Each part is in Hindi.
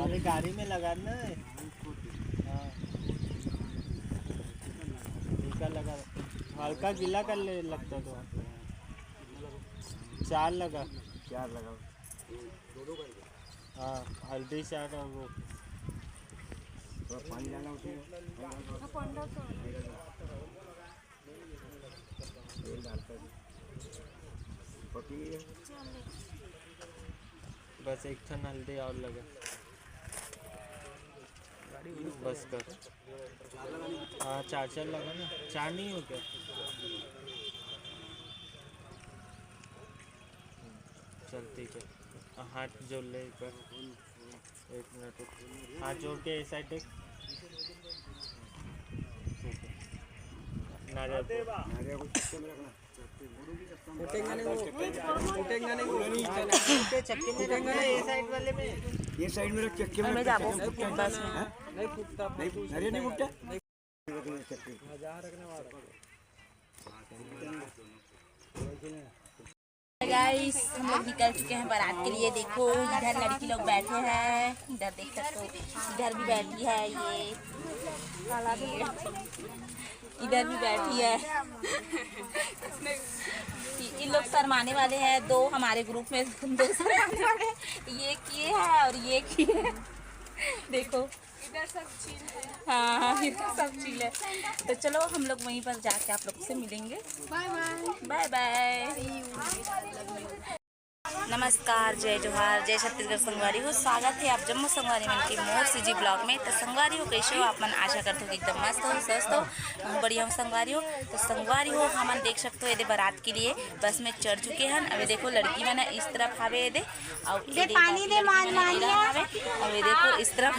अरे गाड़ी में लगा ना। हाँ लगा, हल्का गीला कर ले लगता तो। 4 लगा। हाँ हल्दी 4 और वो पानी डालना उसमें। बस एक ठन हल्दी और लगा, बस कर। हाँ 4 लगा ना, 4 नहीं हो क्या? चल ठीक है, हाथ जोड़ ले एक बार, 1 मिनट। हाथ जोड़ के ऐसा देख, ठीक है। नारियल चक्के में रखना है, ये साइड वाले में, ये साइड में रख, चक्के में जाबो बस नहीं फूटता, अरे नहीं फूटता। गाइस हम लोग निकल चुके हैं बारात के लिए। देखो इधर लड़की लोग बैठे हैं, इधर देख सकते हो, इधर भी बैठी है, ये इधर भी बैठी है। इन लोग शर्माने वाले हैं, 2 हमारे ग्रुप में 2 शर्माने वाले हैं, ये किए हैं और ये किए हैं। देखो इधर सब चील है। हाँ इधर सब चील है। तो चलो हम लोग वहीं पर जाके आप लोग से मिलेंगे। Bye bye bye bye. नमस्कार, जय जोहार, जय छत्तीसगढ़ संगवारी हो। स्वागत है आप जम्मू संगवारी मन के मोर सीजी ब्लॉग में। तो संगवारी हो कैसे हो आप मन? आशा करते हो कि एकदम मस्त हो, स्वस्थ हो, बढ़िया हो संगवारी हो। तो संगवारी हो हम देख सकते हो ये बारात के लिए बस में चढ़ चुके हैं। अभी देखो लड़की मैंने इस तरफ आवे दे और पानी दे और ये देखो इस तरफ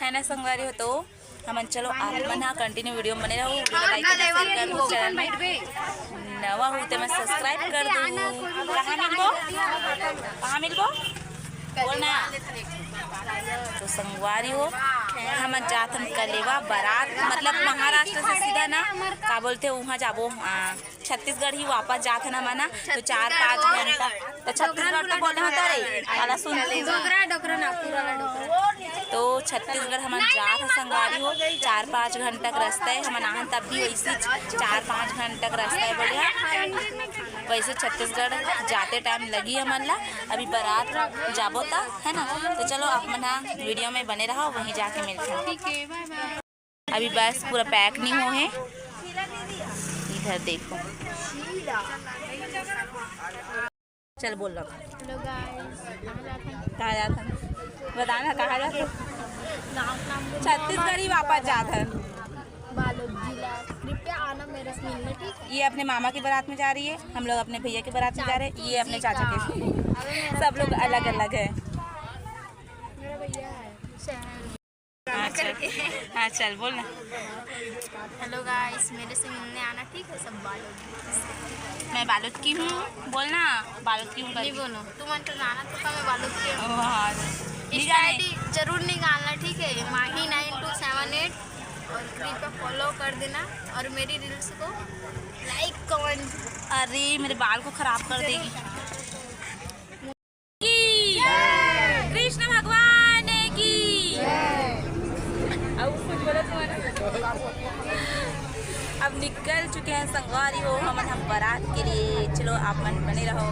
है ना संगवारी हो। तो हम चलो आप मन कंटिन्यू वीडियो में बने रहो, लाइक कर दो, चैनल में नवा हो तो मैं सब्सक्राइब कर दूँ। कहाँ मिलबो बोलना। तो संगवारी हो हम जात हम कलेवा बारात, मतलब महाराष्ट्र से सीधा ना का बोलते वहाँ जाबो छत्तीसगढ़ ही वापस जात है ना माना। तो 4-5 घंटा तो छत्तीसगढ़ तो बोले होता रे वाला सुन। तो छत्तीसगढ़ हम जात है संगवारी हो, 4-5 घंटा का रास्ता है। हम आन तब भी वैसे 4-5 घंटा का रास्ता है बोलिए। वैसे छत्तीसगढ़ जाते टाइम लगी हमन ला, अभी बारात जाबो ता है ना। तो चलो आप मना वीडियो में बने रहो, वहीं जाके मिलते हैं। ठीक है बाय बाय। अभी बस पूरा पैक नहीं हो है, इधर देखो। चल बोल रहा हेलो गाइस, कहाँ जाता है बताना, कहाँ जाते? छत्तीसगढ़ ही वापस जाता है, बालोद जिला। कृपया आना मेरे से मिलने, ठीक है? ये अपने मामा की बारात में जा रही है, हम लोग अपने भैया की बारात में जा रहे हैं, ये अपने चाचा के। सब लोग अलग अलग है। मेरा भैया है हाँ चल बोल ना। हेलो गाइस, मेरे से मिलने आना, ठीक है? सब बालोद, मैं बालोद की हूँ, बोलना बालोद की हूँ। नहीं बोलो तुम अंटर जाना तो मैं बालोद की हूँ। जरूर निकालना, ठीक है? माही 9278 और कृपया फॉलो कर देना और मेरी रील्स को लाइक कमेंट। अरे मेरे बाल को खराब कर देगी। कृष्ण भगवान की। अब निकल चुके हैं संगवारी हो हम बारात के लिए। चलो आप मन बने रहो।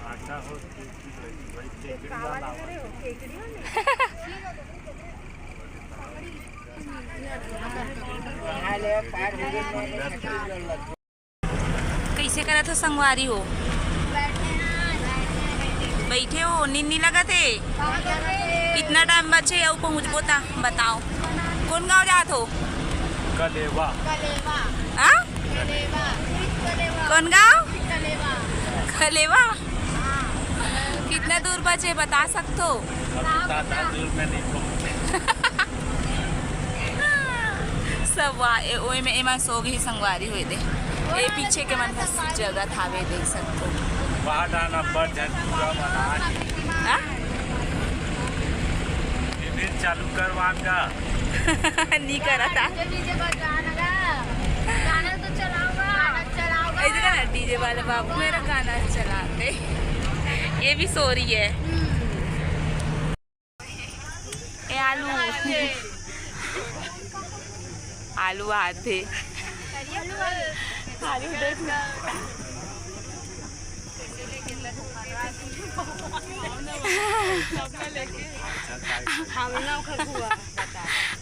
आटा हो वही केकड़ी वाला कैसे करा था संगवारी हो? बैठे हो, नींद नहीं लगा थे? कितना टाइम बचे अब पहुँचबो ता बताओ। कौन गाँव जात हो? कलेवा। आ? कौन गाँव? कलेवा। कितना दूर बचे बता सकते हो? ज़्यादा दूर में नहीं पहुँचे। सब ओए में एमा सो गई संगवारी हुए दे। ये पीछे के मन जगह था वे देख सकते हो। बाहर आना बढ़ जाए पूरा मना फिर चालू करवाऊंगा। नहीं करा था। इधर ना डीजे वाले बाबू मेरा गाना चलाते। ये भी सो रही है। ए आलू आलू आधे आलू देखना।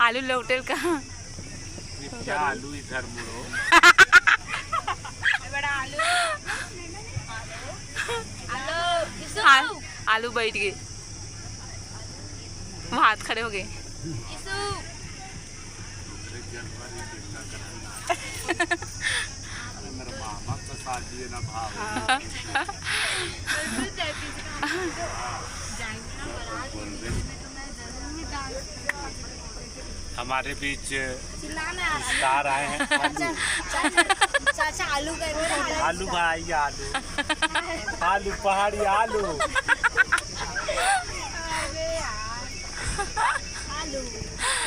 आलू लौटेल कहाँ? क्या आलू इधर मुड़ो। आलू बैठ गए, वो हाथ खड़े हो गए। मामा तो शादी है ना भाव। हमारे बीच स्टार आए हैं। चाचा आलू आलू भाई आलू आलू पहाड़ी आलू।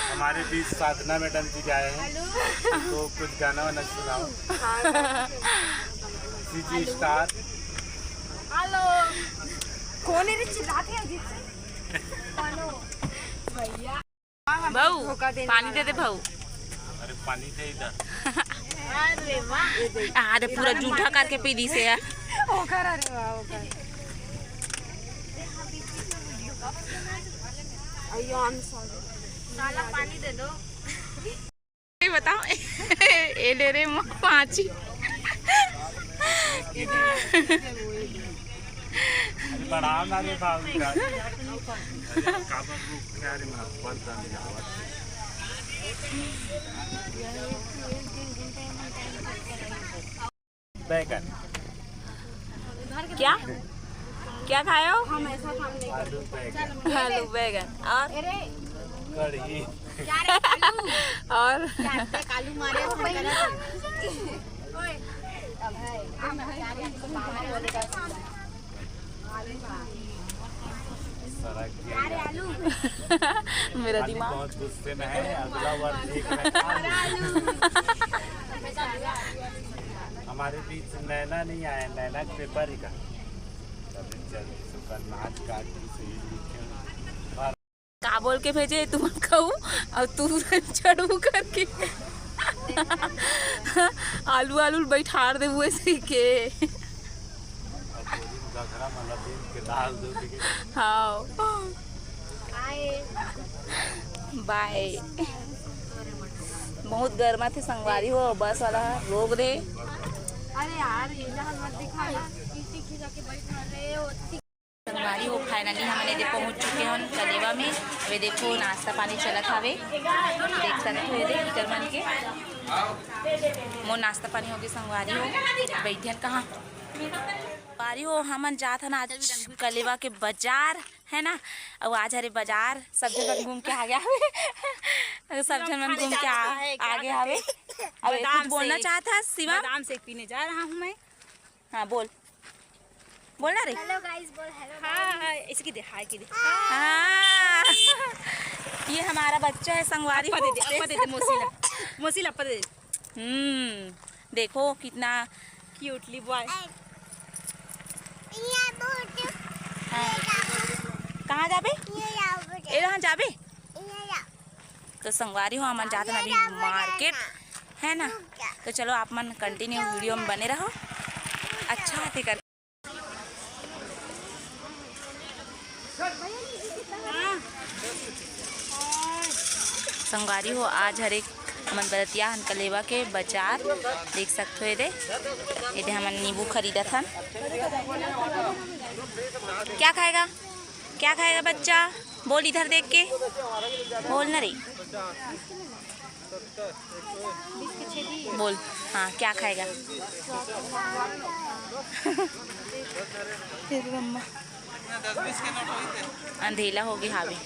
हमारे बीच साधना मैडम जी आए हैं, तो कुछ गाना वाना सुनाओ। CG star. हेलो कौन है चिल्लाते हैं? भैया भाऊ पानी दे दे भाऊ। अरे पानी दे इधर। अरे वाह, अरे पूरा जूठा करके पी दी से है। अरे वाह साला पानी दे दो। बताओ ए ले रे पाँच। बढ़ाओ ना रे भाव। बैगन। क्या क्या खाए हो? हम ऐसा खाने आलू बैगन आलू बैगन और कढ़ी। और आलू मारे आलू मेरा दिमाग बहुत गुस्से में है। अगला वर्ष देख रहे हमारे बीच नैना नहीं आया। नैना के पेपर ही का नाच का बोल के भेजे तुम कहूँ और तू चढ़ू करके आलू आलू बैठार दे हुए के। हाँ बाय। बहुत गर्मा थे संगवारी हो, बस वाला रोक दे। अरे यार ये मत दिखा संगवारी हो फाइनली हमने दे पहुंच चुके हैं कलेवा में। वे देखो नाश्ता पानी चला था वे देख सकते हो। हीटर बन के मो नाश्ता पानी हो गई। संगवारी हो बैठे कहाँ पारी हो हमन जात हन आज कलेवा के बाजार है ना। और आज हरे बाजार सब जगह घूम के आ गया सब जगह घूम के आगे हवे। अब कुछ बोलना चाहता शिवा? बादाम शेक पीने जा रहा हूँ मैं। हाँ बोल बोलना रे। हेलो गाइस बोल हेलो। हाँ इसकी दे हाय की दे। हाँ ये हमारा बच्चा है संगवारी। अप्पा दे दे मोसीला अप्पा दे दे। देखो कितना क्यूटली बॉय। कहाँ जाबे? ए रहा जाबे। तो संगवारी हो अमन जाते हैं अभी मार्केट, है ना। तो चलो आप मन कंटिन्यू वीडियो में बने रहो। अच्छा है कर संगवारी हो आज हर एक हमन बरतिया हन कलेवा के बाजार देख सकते हो। ये हमन नींबू खरीदा था। क्या खाएगा, क्या खाएगा बच्चा? बोल इधर देख के बोल ना रे, बोल। हाँ क्या खाएगा? अंधेला हो गया हावे।